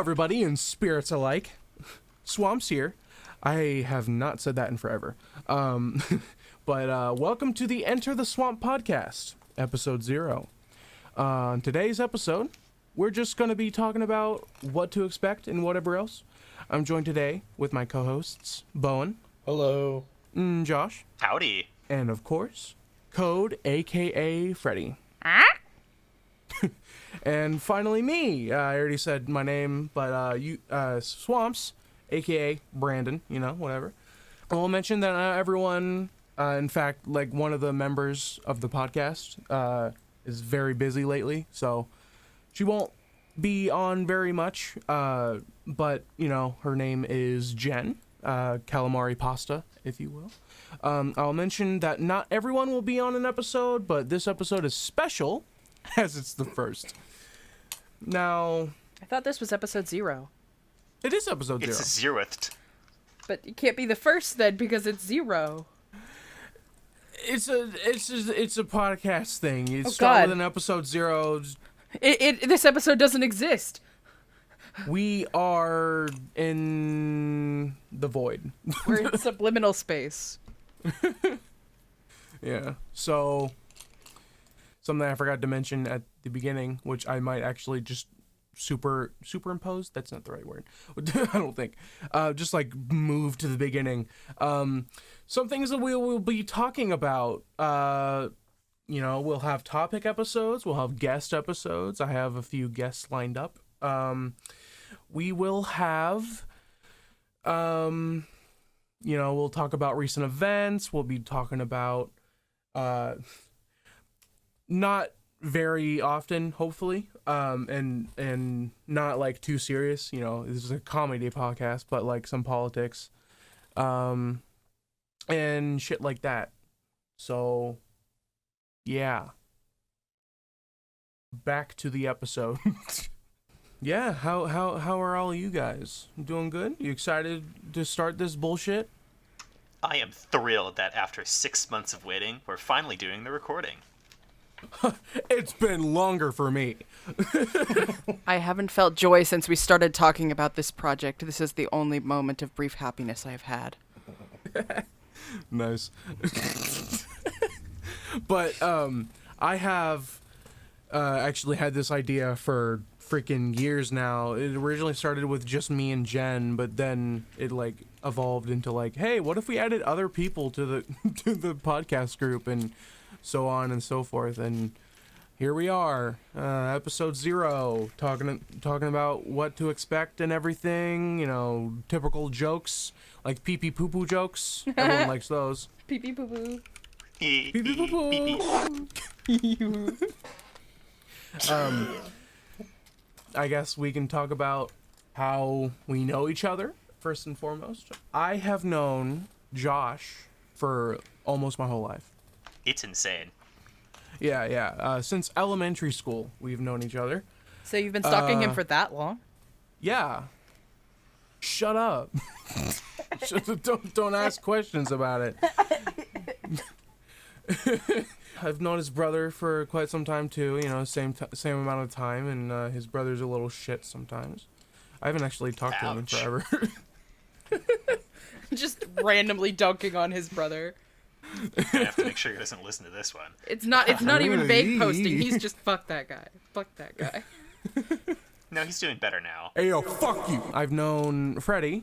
everybody, and spirits alike. Swamps here. I have not said that in forever. But welcome to the Enter the Swamp podcast, episode 0. On today's episode, we're just going to be talking about what to expect and whatever else. I'm joined today with my co-hosts, Bowen. Hello. Josh. Howdy. And of course, Code, aka Freddy. And finally me. I already said my name, but Swamps, aka Brandon, whatever. I'll mention that everyone, in fact, like one of the members of the podcast, is very busy lately, so she won't be on very much, but, her name is Jen, Calamari Pasta, if you will. I'll mention that not everyone will be on an episode, but this episode is special, as it's the first. Now... I thought this was episode 0. It is episode 0. It's a zeroth. But it can't be the first then, because it's 0. It's a podcast thing. You Oh, start God. with an episode 0. This episode doesn't exist. We are in the void. We're in subliminal space. Yeah. So, something I forgot to mention at the beginning, which I might actually just superimpose. That's not the right word. I don't think. Just like move to the beginning. Some things that we will be talking about. We'll have topic episodes. We'll have guest episodes. I have a few guests lined up. We will have, we'll talk about recent events. We'll be talking about, not very often, hopefully, and not like too serious. This is a comedy podcast, but like some politics, and shit like that. So, yeah. Back to the episode. Yeah, how are all you guys? Doing good? You excited to start this bullshit? I am thrilled that after 6 months of waiting, we're finally doing the recording. It's been longer for me. I haven't felt joy since we started talking about this project. This is the only moment of brief happiness I have had. Nice. But I have actually had this idea for freaking years now. It originally started with just me and Jen, but then it like evolved into like, hey, what if we added other people to the to the podcast group and so on and so forth. And here we are, episode 0, talking about what to expect and everything. Typical jokes like pee pee poo poo jokes. Everyone likes those. Pee pee poo poo. Pee pee poo poo. I guess we can talk about how we know each other, first and foremost. I have known Josh for almost my whole life. It's insane. Yeah. Since elementary school, we've known each other. So you've been stalking him for that long? Yeah. Shut up. Don't ask questions about it. I've known his brother for quite some time too. Same amount of time, and his brother's a little shit sometimes. I haven't actually talked to him in forever. Just randomly dunking on his brother. I have to make sure he doesn't listen to this one. It's not even vague posting. He's just fuck that guy. Fuck that guy. No, he's doing better now. Hey, yo, fuck you. I've known Freddy.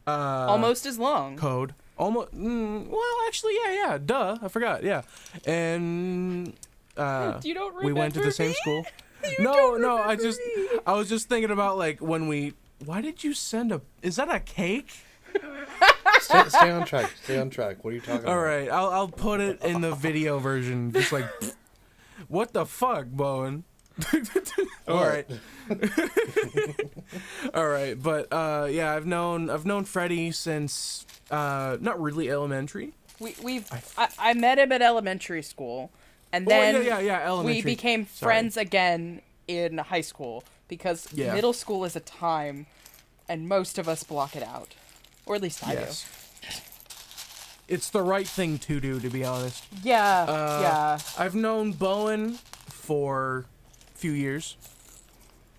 Almost as long. Code. Almost. Well, actually, yeah. Duh, I forgot. Yeah, and You don't remember we went to the same me? school. You No, don't I remember me. was just thinking about like when we. Why did you send a? Is that a cake? Stay on track. Stay on track. What are you talking about? All right, I'll put it in the video version. Just like, what the fuck, Bowen? All right. All right, but yeah, I've known Freddy since not really elementary. I met him at elementary school, and then yeah, elementary. we became friends again in high school because middle school is a time, and most of us block it out, or at least I do. It's the right thing to do, to be honest. Yeah. I've known Bowen for a few years.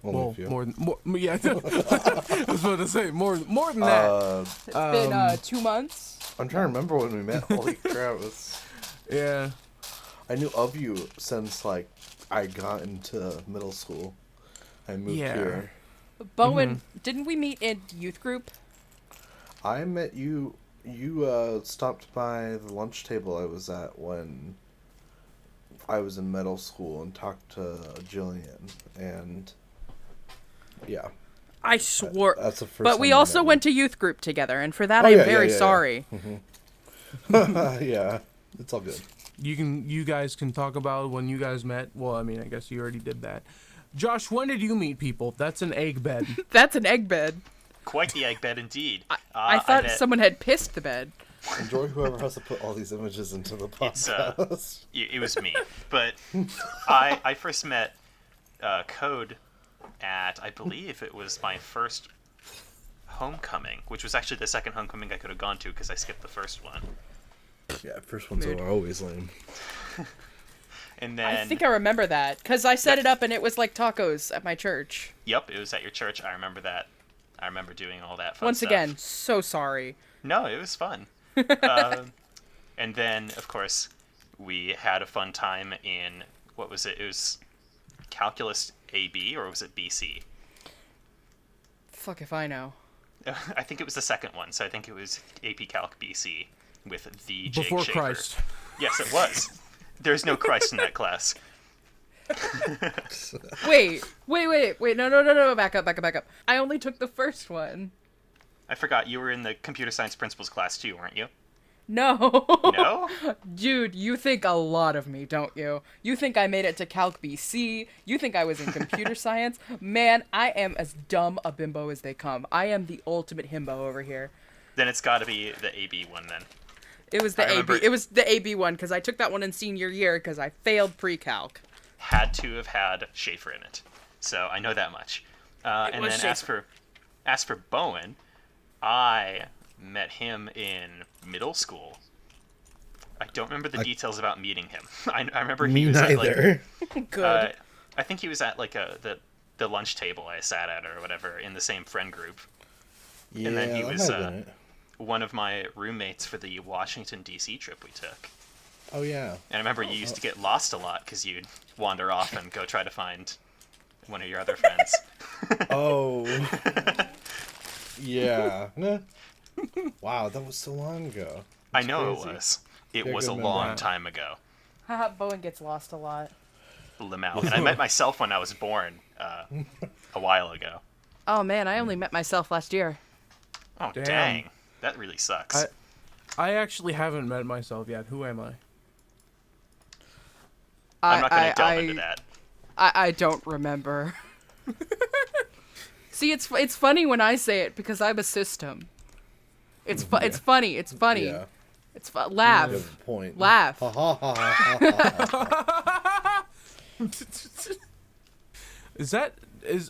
Only Well, a few. yeah. I was about to say more than that. It's been 2 months. I'm trying to remember when we met. Holy crap! Yeah. I knew of you since like I got into middle school. I moved here. Bowen, didn't we meet in youth group? I met you. You stopped by the lunch table I was at when I was in middle school and talked to Jillian, and yeah. I swore. That's the first But time we I also met you. went to youth group together, and for that Oh, I'm yeah, very yeah, yeah. sorry. Yeah, it's all good. You guys can talk about when you guys met. Well, I mean, I guess you already did that. Josh, when did you meet people? That's an egg bed. That's an egg bed. Quite the egg bed indeed. I thought met- someone had pissed the bed. Enjoy whoever has to put all these images into the It's, podcast. it was me, but I first met Code at, I believe it was my first homecoming, which was actually the second homecoming I could have gone to because I skipped the first one. Yeah, first ones Mood. are always lame. And then I think I remember that because I set it up and it was like tacos at my church. Yep, it was at your church. I remember that. I remember doing all that fun Once stuff. again, so sorry. No, it was fun. And then, of course, we had a fun time in, what was it? It was Calculus AB, or was it BC? Fuck if I know. I think it was the second one, so I think it was AP Calc BC with the Jake Before Schaefer. Christ. Yes, it was. There's no Christ in that class. Wait, no, back up. I only took the first one. I forgot, you were in the computer science principles class too, weren't you? No. No? Dude, you think a lot of me, don't you? You think I made it to Calc BC? You think I was in computer science? Man, I am as dumb a bimbo as they come. I am the ultimate himbo over here. Then it's gotta be the AB one then. It was the I remember- AB. It was the AB one because I took that one in senior year because I failed pre-calc. Had to have had Schaefer in it. So I know that much. And was then Schaefer. as for Bowen, I met him in middle school. I don't remember the details about meeting him. I remember he Me was at, like, neither. Good. I think he was at like the lunch table I sat at or whatever in the same friend group. Yeah, and then he that was might have been it. one of my roommates for the Washington D.C. trip we took. Oh yeah. And I remember you used to get lost a lot because you'd wander off and go try to find one of your other friends. Oh. Yeah. Wow, that was so long ago. I That's know crazy. it was. It Yeah, was a good long memory. time ago. Haha, Bowen gets lost a lot. Lamau. And I met myself when I was born a while ago. Oh man, I only met myself last year. Oh, Damn. dang. That really sucks. I actually haven't met myself yet. Who am I? I'm not going to delve into that. I don't remember. See, it's funny when I say it because I'm a system. It's funny. It's funny. Yeah. It's laugh. You have a point. Laugh. Ha ha ha ha.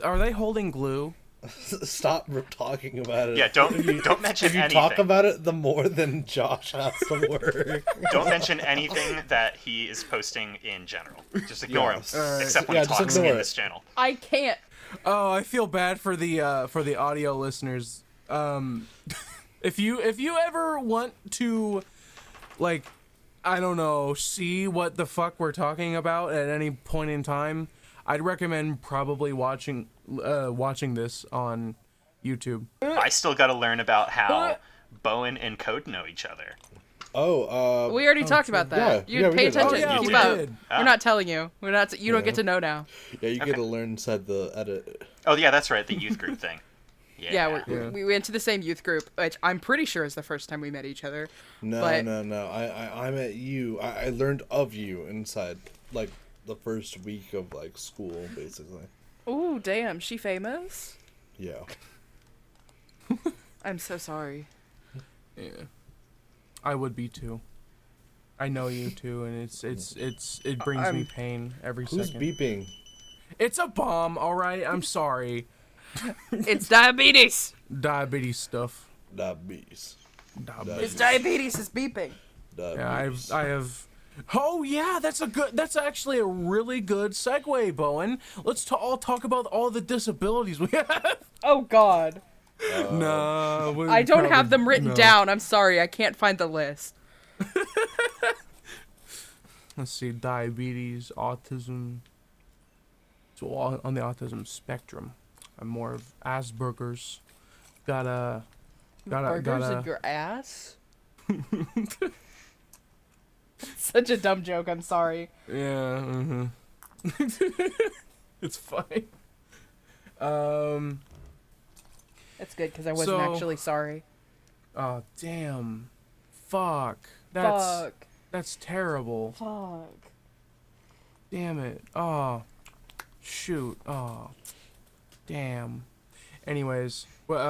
Are they holding glue? Stop talking about it. Yeah, don't mention If you anything. talk about it, the more than Josh has to work. Don't mention anything that he is posting in general. Just ignore him, Yes. except when Yeah, he just talks in ignore it. this channel. I can't. Oh, I feel bad for the audio listeners. If you ever want to, like, I don't know, see what the fuck we're talking about at any point in time, I'd recommend probably watching this on YouTube. I still got to learn about how Bowen and Code know each other. Oh, We already talked about that. Yeah, You yeah, we pay did. attention. Oh, yeah, Keep we up. did. We're not telling you. We're not. You don't get to know now. yeah, you get to learn inside the edit. Oh, yeah, that's right, the youth group thing. Yeah, Yeah. we went to the same youth group, which I'm pretty sure is the first time we met each other. No, But- no. I met you. I learned of you inside, like, the first week of, like, school, basically. Ooh, damn, she famous? Yeah. I'm so sorry. Yeah, I would be too. I know you too, and it brings me pain every Who's second. beeping? It's a bomb, all right. I'm It's diabetes. Diabetes stuff. Diabetes. Diabetes. It's diabetes is beeping. Yeah, Diabetes. I have Oh yeah, that's actually a really good segue, Bowen. Let's all talk about all the disabilities we have. Oh God. No, we I don't probably- have them written no. down. I'm sorry, I can't find the list. Let's see, diabetes, autism. So all on the autism spectrum, I'm more of Asperger's. Burgers in your ass? Such a dumb joke. I'm sorry. Yeah. Mm-hmm. It's funny. It's good because I wasn't So- actually sorry. Oh damn. Fuck. That's terrible. Fuck. Damn it. Oh. Shoot. Oh. Damn. Anyways, what's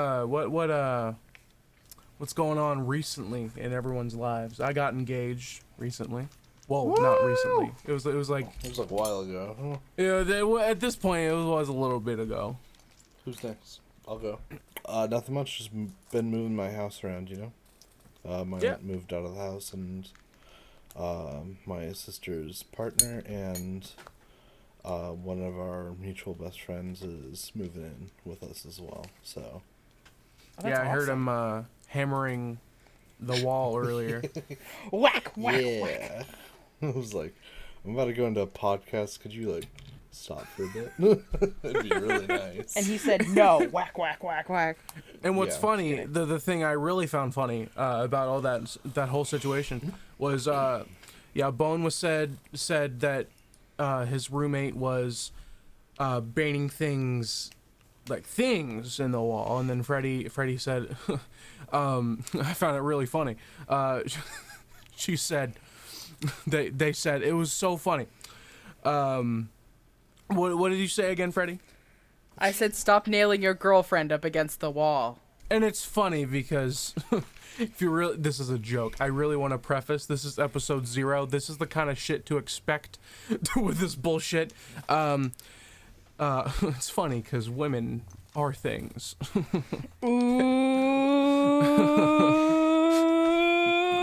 going on recently in everyone's lives? I got engaged recently. Well, not recently. It was like It was like a while ago. Huh? at this point it was a little bit ago. Who's next? I'll go. Nothing much. Just been moving my house around, you know. My Yeah. aunt moved out of the house, and my sister's partner and one of our mutual best friends is moving in with us as well. So Oh, that's Yeah, I heard awesome. him hammering the wall earlier. Whack, whack, whack. yeah, I was like, I'm about to go into a podcast. Could you like stop for a bit? It'd be really nice. And he said no. Whack, whack, whack, whack. And what's Yeah. funny, the thing I really found funny about all that whole situation was, Bone was said that his roommate was baiting things in the wall, and then Freddie said, I found it really funny. She said, they said it was so funny. What did you say again, Freddie? I said stop nailing your girlfriend up against the wall. And it's funny because if you really, this is a joke. I really want to preface, this is episode 0. This is the kind of shit to expect with this bullshit. It's funny because women are things. Ooh.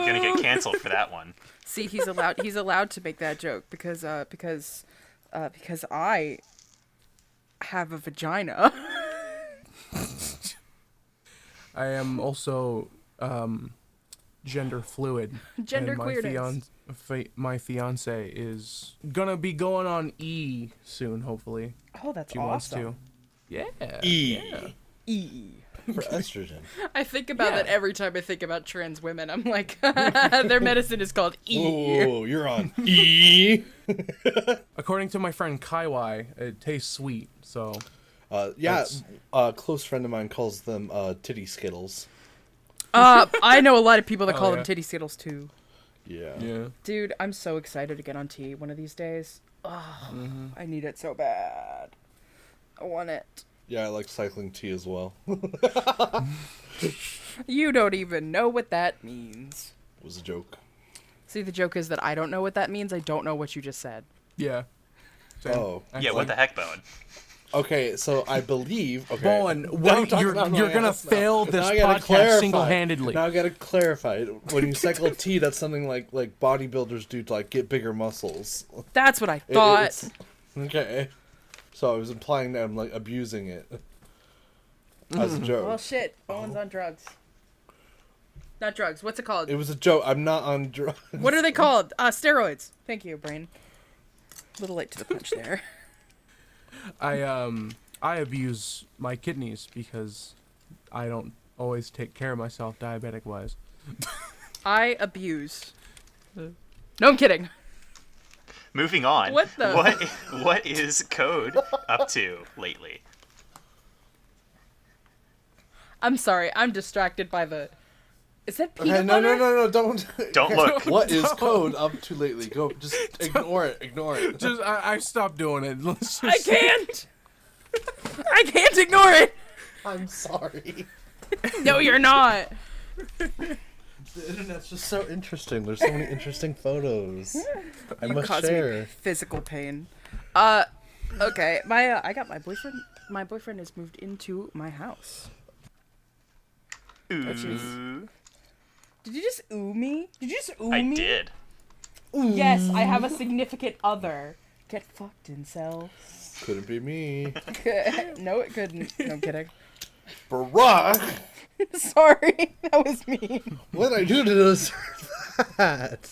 Gonna get canceled for that one. See, he's allowed to make that joke because I have a vagina. I am also gender fluid. Gender and my queerness. my fiance is gonna be going on E soon, hopefully. Oh, that's She awesome. wants to. Yeah. E. Yeah. E. For estrogen. I think about Yeah. that every time I think about trans women. I'm like, their medicine is called E. Oh, you're on E. According to my friend Kaiwai, it tastes sweet. So Yeah, That's- a close friend of mine calls them titty skittles. I know a lot of people that Oh, call yeah. them titty skittles too. Yeah. yeah. Dude, I'm so excited to get on tea one of these days. Oh, I need it so bad. I want it. Yeah, I like cycling tea as well. You don't even know what that means. It was a joke. See, the joke is that I don't know what that means. I don't know what you just said. Yeah. Same. Oh. Yeah, what the heck, Bowen? Okay, so I believe. Okay. Bowen, Now I'm what, talking you're about my gonna ass now. fail Now this I gotta podcast clarify. single-handedly. Now I gotta clarify. When you cycle tea, that's something like bodybuilders do to like get bigger muscles. That's what I It- thought. it's- okay. So I was implying that I'm like abusing it as a joke. Well, shit. Bowen's on drugs. Not drugs. What's it called? It was a joke. I'm not on drugs. What are they called? Steroids. Thank you, brain. A little late to the punch there. I abuse my kidneys because I don't always take care of myself diabetic wise. I abuse. No, I'm kidding. Moving on. What the- What is Code up to lately? I'm sorry. I'm distracted by the. Is that Okay, peanut no, butter? don't. Don't look. What is code up to lately? Go, just ignore it. Ignore it. Just I stopped doing it. Let's I just, can't. I can't ignore it. I'm sorry. No, you're not. The internet's just so interesting. There's so many interesting photos. I You must cause me share. physical pain. Okay. I got my boyfriend. My boyfriend has moved into my house. Ooh. Did you just ooh me? Did you just ooh I me? did. Yes, I have a significant other. Get fucked, incel. Couldn't be me. No, it couldn't. No, I'm kidding. Barack, Sorry, that was mean. what did I do to deserve that?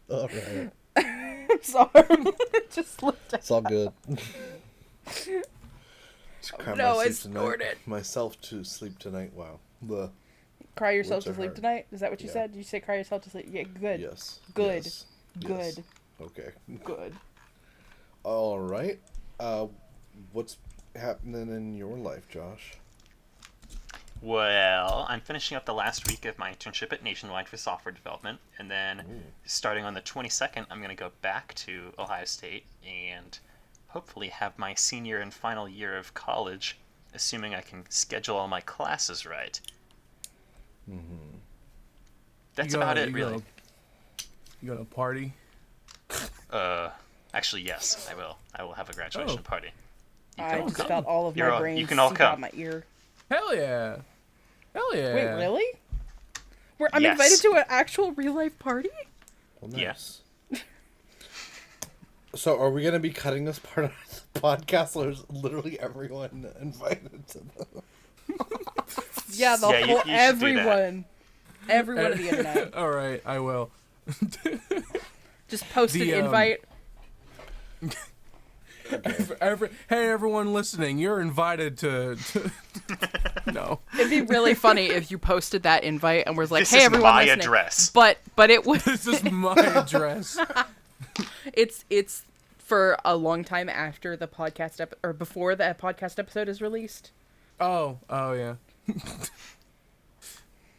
All right. I'm sorry. Just slipped out. It's all good. Cry no, I myself tonight- snorted. Myself to sleep tonight. Wow. The Cry yourself Words to are sleep hard. tonight? Is that what you Yeah. said? Did you say cry yourself to sleep? Yeah, good. yes. Good. Yes. Good. Yes. Okay. Good. All right. What's happening in your life, Josh? Well, I'm finishing up the last week of my internship at Nationwide for software development, and then starting on the 22nd, I'm going to go back to Ohio State and hopefully have my senior and final year of college, assuming I can schedule all my classes right. That's about it, really. You gonna party? Actually, yes, I will. I will have a graduation Oh. party. You I can all just come. felt all of You're my all- brain you can all seep come. out my ear. Hell yeah! Hell yeah! Wait, really? I'm Yes. invited to an actual real life party? Well, Yeah. nice. So, are we going to be cutting this part of the podcast, or is literally everyone invited to the... Yeah, the Yeah, you- whole you should do that. everyone. Everyone on the internet. All right, I will. Just post an The, invite. Hey, everyone listening, you're invited to no. It'd be really funny if you posted that invite and was like, This "Hey, is everyone my listening." address. But it was This is my address. it's for a long time after the podcast or before the podcast episode is released. Oh yeah.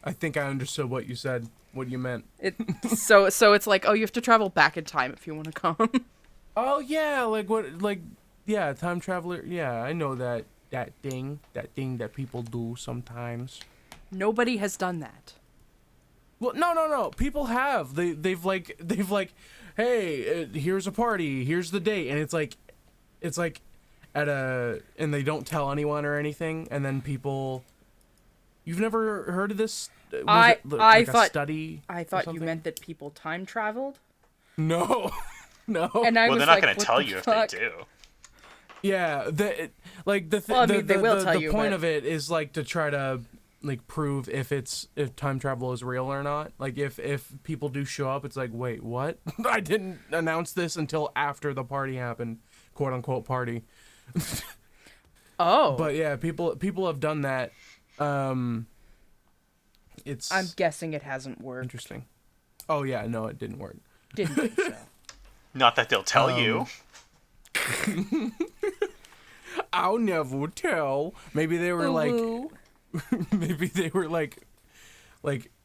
I think I understood what you said. What you meant. So it's like, oh, you have to travel back in time if you want to come. Oh yeah, yeah, time traveler. Yeah, I know that thing that people do sometimes. Nobody has done that. Well, no. People have. They've like, hey, here's a party. Here's the date, and it's like and they don't tell anyone or anything, and then people. You've never heard of this? Was I a thought- study. I or thought you something? meant that people time traveled. No, no. And I Well, was they're not like, going to what tell the you fuck? if they do. Yeah, Well, I mean, they will tell you, point but- of it is like to try to like prove if time travel is real or not. Like if people do show up, it's like, wait, what? I didn't announce this until after the party happened, quote unquote party. Oh, But yeah, people have done that. It's I'm guessing it hasn't worked. interesting. Oh yeah, no, it didn't work. Didn't think so. Not that they'll tell you. I'll never tell. Maybe they were like. Ooh. Maybe they were like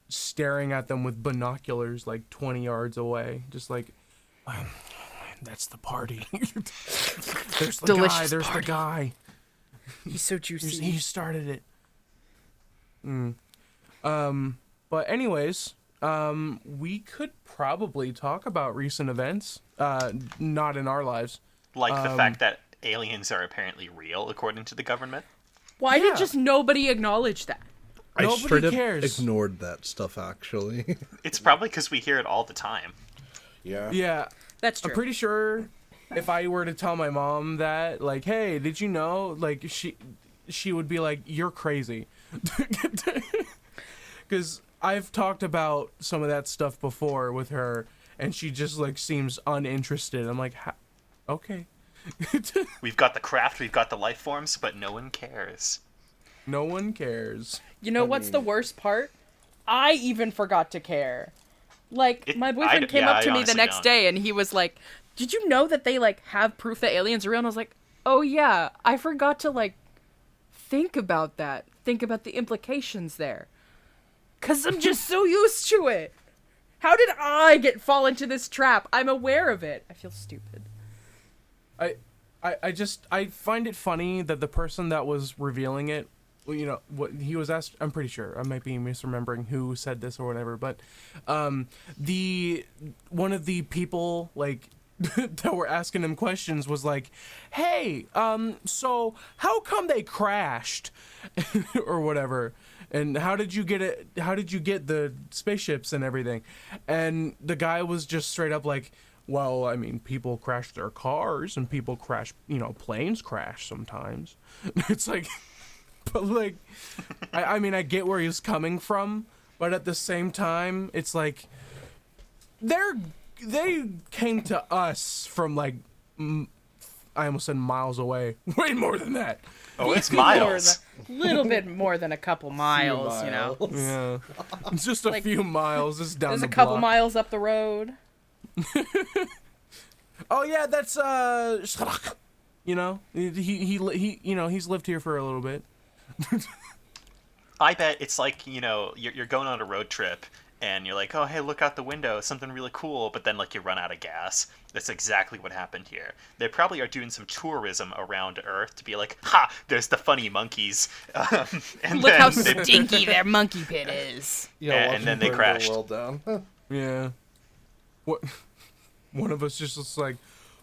staring at them with binoculars like 20 yards away, just like that's the party. There's the Delicious guy. There's party. the guy. He's so juicy. He started it. But anyways, we could probably talk about recent events. Not in our lives. Like the fact that aliens are apparently real, according to the government. Why Yeah. did just nobody acknowledge that? I Nobody straight up cares. ignored that stuff, actually. It's probably because we hear it all the time. Yeah. Yeah. That's true. I'm pretty sure if I were to tell my mom that, like, hey, did you know? Like, she would be like, you're crazy. Because I've talked about some of that stuff before with her, and she just, like, seems uninterested. I'm like, okay. We've got the craft, we've got the life forms, but no one cares. No one cares. You know what's the worst part? I even forgot to care. Like, my boyfriend came up to me the honestly next don't. day and he was like, "Did you know that they like have proof that aliens are real?" And I was like, "Oh yeah, I forgot to like think about that. Think about the implications there." 'Cause I'm just so used to it. How did I fall into this trap? I'm aware of it. I feel stupid. I find it funny that the person that was revealing it, well, you know, what he was asked, I'm pretty sure, I might be misremembering who said this or whatever, but one of the people like that were asking him questions was like, hey, so how come they crashed or whatever? And how did you get it? How did you get the spaceships and everything? And the guy was just straight up like, well, I mean, people crash their cars and people crash, planes crash sometimes. It's like, but like, I mean, I get where he's coming from, but at the same time, it's like, they came to us from like, I almost said miles away. Way more than that. Oh, it's miles. A little bit more than a couple miles, you know. Yeah, it's just a Like, few miles. It's down There's the a couple block. miles up the road. Oh yeah, that's he's lived here for a little bit. I bet it's like, you're going on a road trip and you're like, oh, hey, look out the window, something really cool, but then like you run out of gas. That's exactly what happened here. They probably are doing some tourism around Earth to be like, ha, there's the funny monkeys. And Look then how they- stinky their monkey pit is. And watch then them they burn crashed. the world down. Yeah. What? One of us just looks like,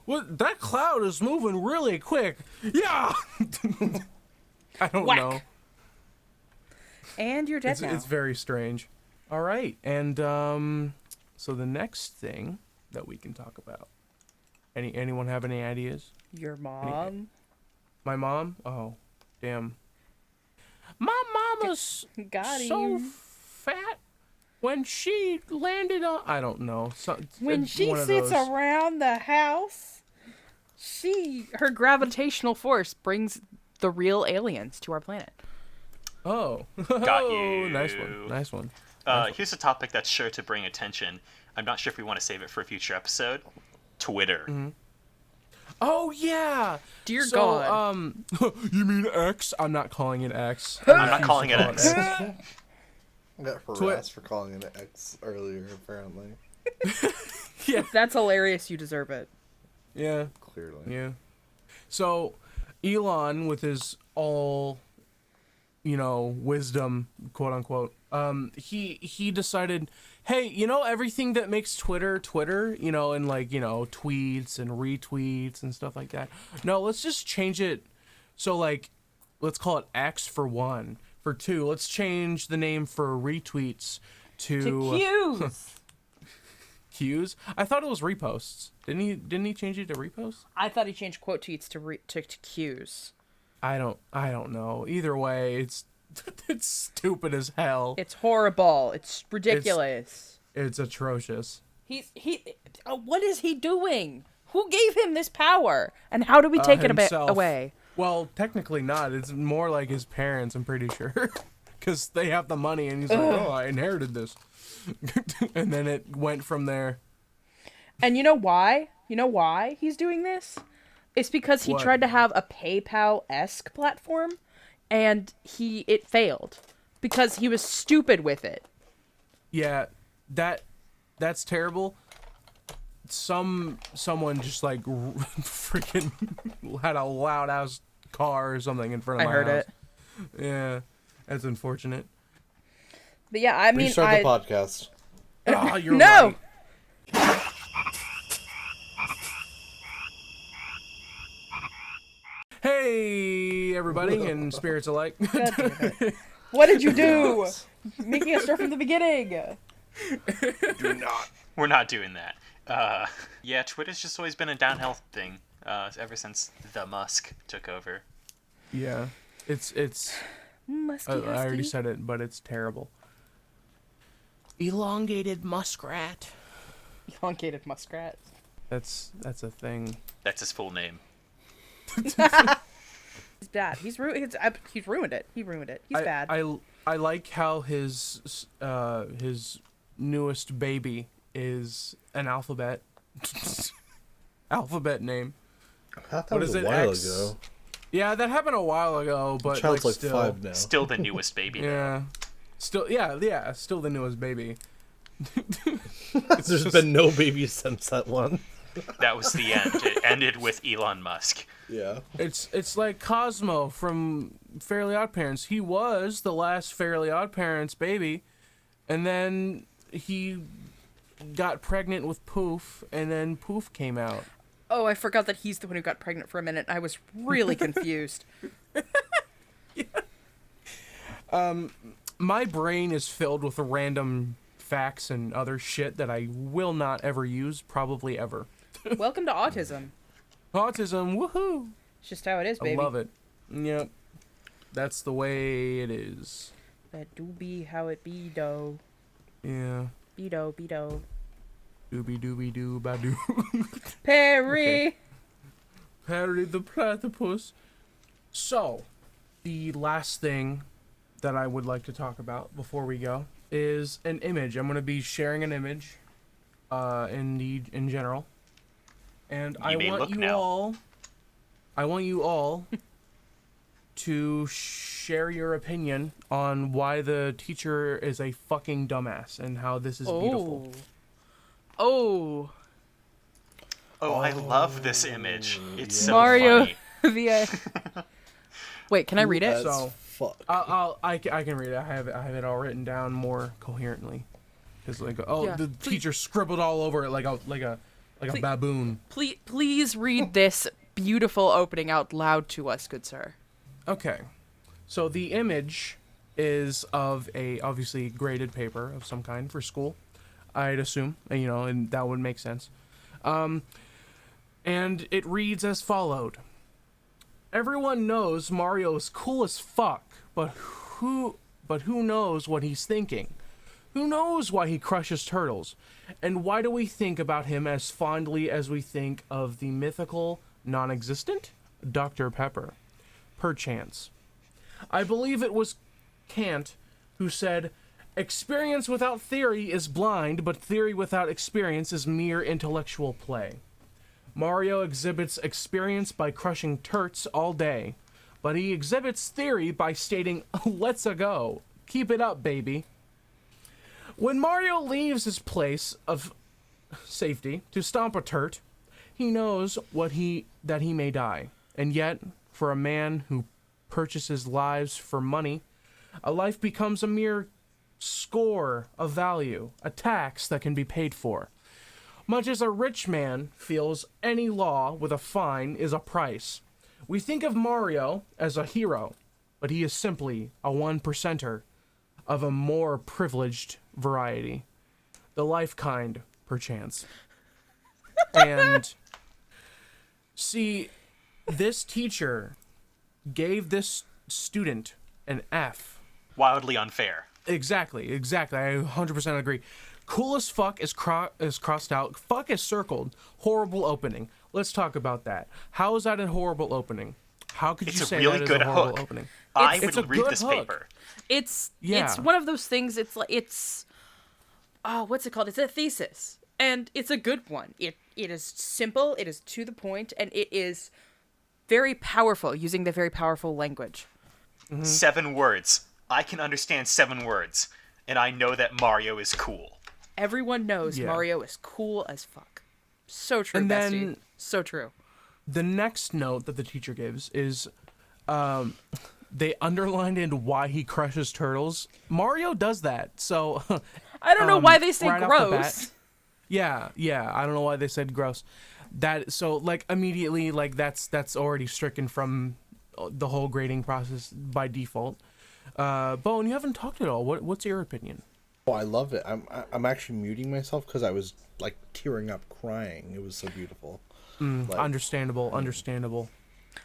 what? That cloud is moving really quick. Yeah. I don't Whack. know. And you're dead It's, now. it's very strange. All right, and so the next thing that we can talk about. Anyone have any ideas? Your mom My mom? Oh, damn. My mama's got so him. fat when she landed on. I don't know. When it's she one of sits those. around the house, her gravitational force brings the real aliens to our planet. Oh, Got Oh, you. nice one. Nice one. Here's a topic that's sure to bring attention. I'm not sure if we want to save it for a future episode. Twitter. Oh yeah. Dear So, God. you mean X? I'm not calling it X. I'm not calling it X. I got harassed for calling it an X earlier, apparently. Yeah. That's hilarious. You deserve it. Yeah. Clearly. Yeah. So, Elon, with his all, wisdom, quote unquote, he decided, hey, everything that makes Twitter, and like, tweets and retweets and stuff like that. No, let's just change it. So like, let's call it X for one. For two, let's change the name for retweets to Q's. Q's. I thought it was reposts. Didn't he change it to reposts? I thought he changed quote tweets to Q's. I don't know. Either way, it's stupid as hell. It's horrible. It's ridiculous. It's atrocious. What is he doing? Who gave him this power? And how do we take it Himself. away? Well, technically not. It's more like his parents, I'm pretty sure. Because they have the money and he's like, oh, I inherited this. And then it went from there. And you know why? You know why he's doing this? It's because he What? tried to have a PayPal-esque platform, and it failed because he was stupid with it. Yeah, that's terrible. Someone just like freaking had a loud ass car or something in front of I my heard house. it. Yeah, that's unfortunate. But yeah, I mean, Restart the podcast. Oh, you're no. right. Hey, everybody, and spirits alike. God damn it. What did you do? Making us start from the beginning. Do not. We're not doing that. Yeah, Twitter's just always been a downhill thing ever since the Musk took over. Yeah, it's. Musky, I already husky. said it, but it's terrible. Elongated muskrat. Elongated muskrat. That's a thing. That's his full name. He's bad. He's ruined it. He ruined it. He's bad. I like how his newest baby is an alphabet name. I thought that What was is a it, while X? ago. Yeah, that happened a while ago, but Child's like still, 5 now. Still the newest baby. though. Yeah, still the newest baby. There's been no baby since that one. That was the end. It ended with Elon Musk. Yeah. It's like Cosmo from Fairly Odd Parents. He was the last Fairly Odd Parents baby, and then he got pregnant with Poof, and then Poof came out. Oh, I forgot that he's the one who got pregnant for a minute. I was really confused. my brain is filled with random facts and other shit that I will not ever use, probably ever. Welcome to autism. Autism, woohoo! It's just how it is, baby. I love it. Yep. That's the way it is. That do be how it be, do. Yeah. Be do. Doobie doobie doo ba doo. Perry! Okay. Harry the platypus. So, the last thing that I would like to talk about before we go is an image. I'm going to be sharing an image in general. And I may want look you now. all to share your opinion on why the teacher is a fucking dumbass and how this is beautiful. Oh. Oh, I love this image. It's so Mario funny. via. Wait, can I read it? That's So- fuck. I can read it. I have it all written down more coherently. Cause the Yeah, teacher scribbled all over it like a Please- baboon. Please read this beautiful opening out loud to us, good sir. Okay, so the image is of a obviously graded paper of some kind for school, I'd assume, and that would make sense. And it reads as followed. Everyone knows Mario is cool as fuck, but who knows what he's thinking? Who knows why he crushes turtles? And why do we think about him as fondly as we think of the mythical, non-existent Dr. Pepper? Perchance. I believe it was Kant who said, "Experience without theory is blind, but theory without experience is mere intellectual play." Mario exhibits experience by crushing turts all day, but he exhibits theory by stating, "Let's-a go. Keep it up, baby." When Mario leaves his place of safety to stomp a turt, he knows that he may die. And yet, for a man who purchases lives for money, a life becomes a mere score of value, a tax that can be paid for. Much as a rich man feels any law with a fine is a price. We think of Mario as a hero, but he is simply a 1%er of a more privileged variety. The life kind, perchance. And see, this teacher gave this student an F. Wildly unfair. Exactly. I 100% agree. Cool as fuck is crossed out. Fuck is circled. Horrible opening. Let's talk about that. How is that a horrible opening? How could It's you a say really that is good a horrible hook. opening? I It's a would read good this hook. paper. It's Yeah. one of those things. It's like what's it called? It's a thesis, and it's a good one. It is simple. It is to the point, and it is very powerful, using the very powerful language. 7 words. I can understand 7 words, and I know that Mario is cool. Everyone knows Yeah. Mario is cool as fuck. So true, And bestie. then- So true. The next note that the teacher gives is they underlined in why he crushes turtles. Mario does that, so I don't know why they say right off the gross. bat- yeah, I don't know why they said gross. That so like immediately like that's already stricken from the whole grading process by default. Bowen, you haven't talked at all. What's your opinion? Oh, I love it. I'm actually muting myself because I was like tearing up, crying. It was so beautiful. Like, Understandable.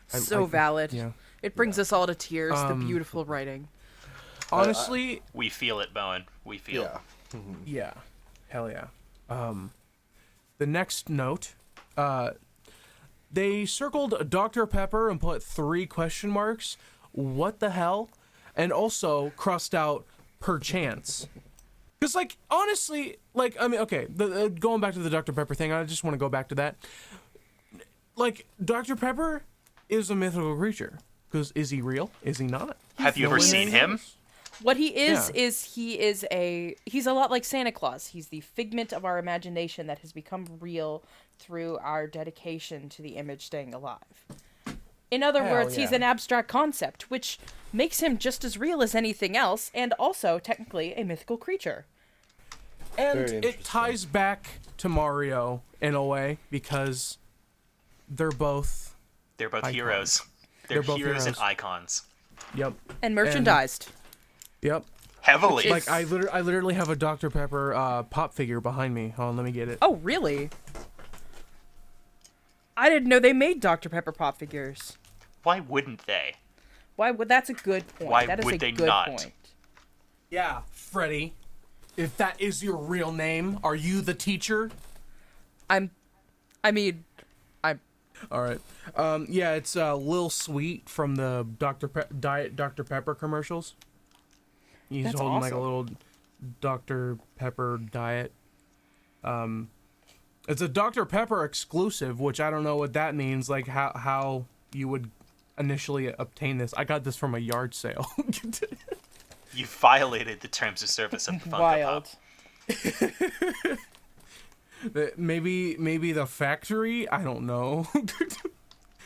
So valid. Yeah. It brings us all to tears. The beautiful writing. Honestly, We feel it, Bowen. We feel it. yeah. yeah. Hell yeah. The next note, they circled Dr. Pepper and put 3 question marks. What the hell? And also crossed out perchance. Because, like, honestly, like, I mean, okay, going back to the Dr. Pepper thing, I just want to go back to that. Like, Dr. Pepper is a mythical creature. Because is he real? Is he not? Have you No ever one seen really him? knows. What he is Yeah. he's a lot like Santa Claus. He's the figment of our imagination that has become real through our dedication to the image staying alive. In other Hell words, he's yeah. an abstract concept, which makes him just as real as anything else, and also technically a mythical creature. And Very it interesting. ties back to Mario in a way because they're both. They're both Icons. heroes. They're They're both heroes and heroes. icons. Yep. And merchandised. Yep. Heavily. Which Like I literally have a Dr. Pepper pop figure behind me. Hold on, let me get it. Oh, really? I didn't know they made Dr. Pepper pop figures. Why wouldn't they? Why would that's a good point. Why That is would a they good not? point. Yeah, Freddy. If that is your real name, are you the teacher? I'm All right. Yeah, it's Lil Sweet from the Diet Dr. Pepper commercials. He's That's holding like a awesome. little Dr. Pepper diet. It's a Dr. Pepper exclusive, which I don't know what that means. Like how you would initially obtain this. I got this from a yard sale. You violated the terms of service of the Funko wild. Pop. Maybe the factory. I don't know.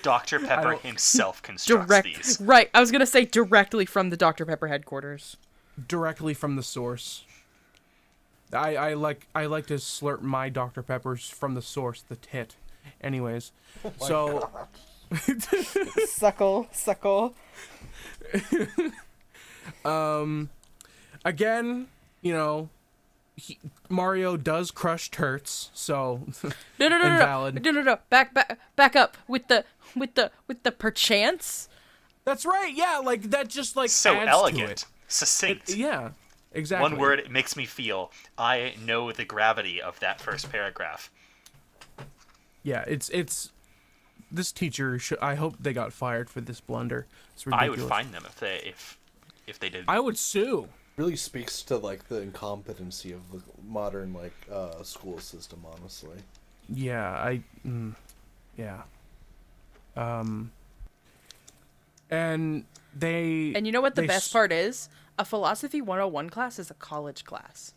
Dr. Pepper don't- himself constructs these. Right, I was gonna say directly from the Dr. Pepper headquarters. Directly from the source. I like to slurp my Dr. Peppers from the source, the tit. Anyways, so Suckle. again, you know, Mario does crush turts, so No. Invalid. No. Back up with the perchance. that's right. Yeah, like that just like So adds elegant. to Succinct. it. Yeah, exactly. One word, it makes me feel I know the gravity of that first paragraph. Yeah, it's this teacher. I hope they got fired for this blunder. It's ridiculous. I would find them if they did. I would sue. Really speaks to like the incompetency of the modern like school system, honestly. Yeah, yeah. And they. And you know what the they best part is? A Philosophy 101 class is a college class.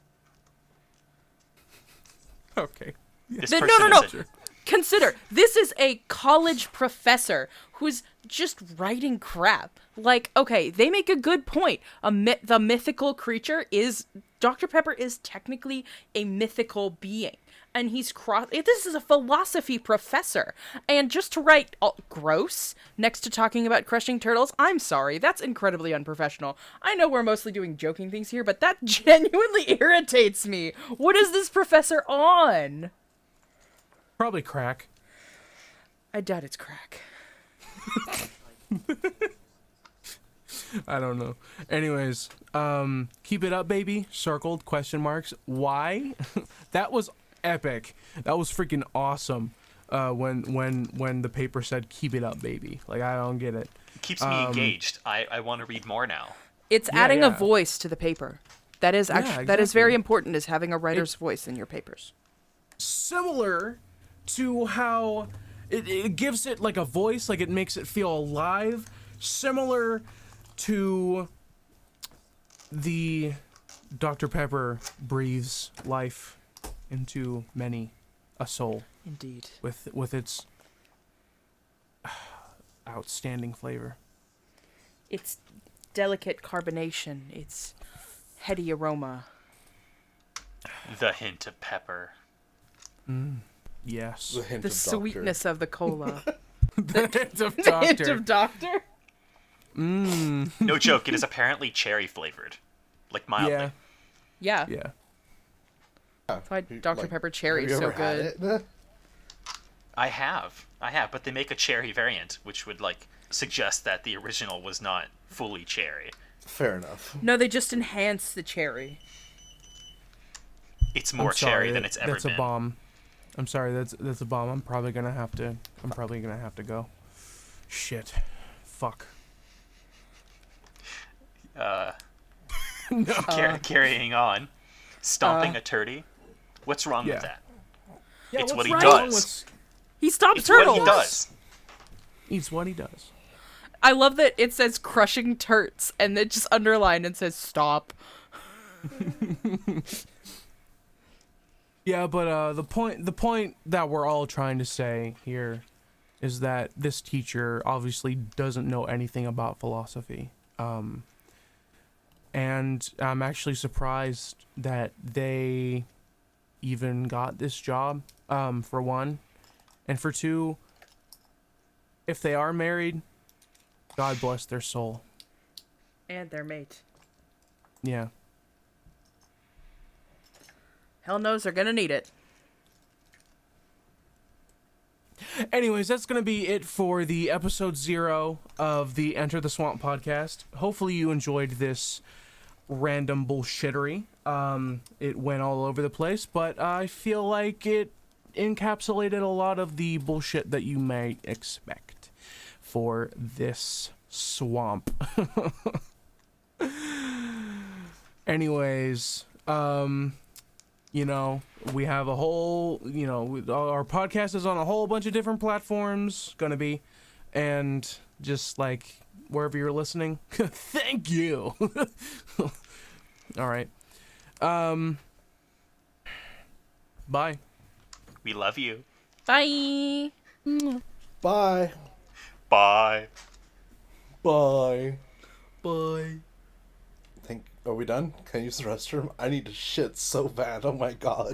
Okay. This No, person no. isn't- Consider, this is a college professor who's just writing crap. Like, okay, they make a good point. The mythical creature is... Dr. Pepper is technically a mythical being. And he's this is a philosophy professor. And just to write gross next to talking about crushing turtles, I'm sorry, that's incredibly unprofessional. I know we're mostly doing joking things here, but that genuinely irritates me. What is this professor on? Probably crack. I doubt it's crack. I don't know. Anyways, keep it up, baby. Circled question marks. Why? That was epic. That was freaking awesome. When the paper said "keep it up, baby." Like I don't get it. It keeps me engaged. I want to read more now. It's Yeah, adding a yeah. voice to the paper. That is actually that is exactly. very important, is having a writer's voice in your papers. Similar to how it gives it like a voice, like it makes it feel alive. Similar to the Dr. Pepper breathes life into many a soul Indeed. with its outstanding flavor. It's delicate carbonation. It's heady aroma. The hint of pepper. Yes. The hint The of sweetness of the cola. The hint of The hint doctor. of doctor. No joke, it is apparently cherry flavored. Like mildly. Yeah. Yeah. Yeah. Doctor. Why Dr. Pepper cherry Have is you so ever had good. it? I have, but they make a cherry variant, which would like suggest that the original was not fully cherry. Fair enough. No, they just enhance the cherry. It's more I'm sorry, cherry than it's ever that's been. a bomb. I'm sorry, that's a bomb. I'm probably gonna have to go. Shit. Fuck. No. Carrying on, stomping a turdy. What's wrong Yeah. with that? Yeah, It's what's what he wrong does. with- He stops It's turtles. what he does. It's what he does. I love that it says crushing turts and it just underlined and says stop. Yeah, but the point that we're all trying to say here is that this teacher obviously doesn't know anything about philosophy. And I'm actually surprised that they even got this job, for one. And for two, if they are married, God bless their soul. And their mate. Yeah. Hell knows they're gonna need it. Anyways, that's going to be it for the episode 0 of the Enter the Swamp podcast. Hopefully you enjoyed this random bullshittery. It went all over the place, but I feel like it encapsulated a lot of the bullshit that you may expect for this swamp. Anyways, you know, we have a whole, you know, our podcast is on a whole bunch of different platforms, gonna be, and just like wherever you're listening, thank you. All right. Bye. We love you. Bye. Bye. Bye. Bye. Bye. Are we done? Can I use the restroom? I need to shit so bad. Oh my god.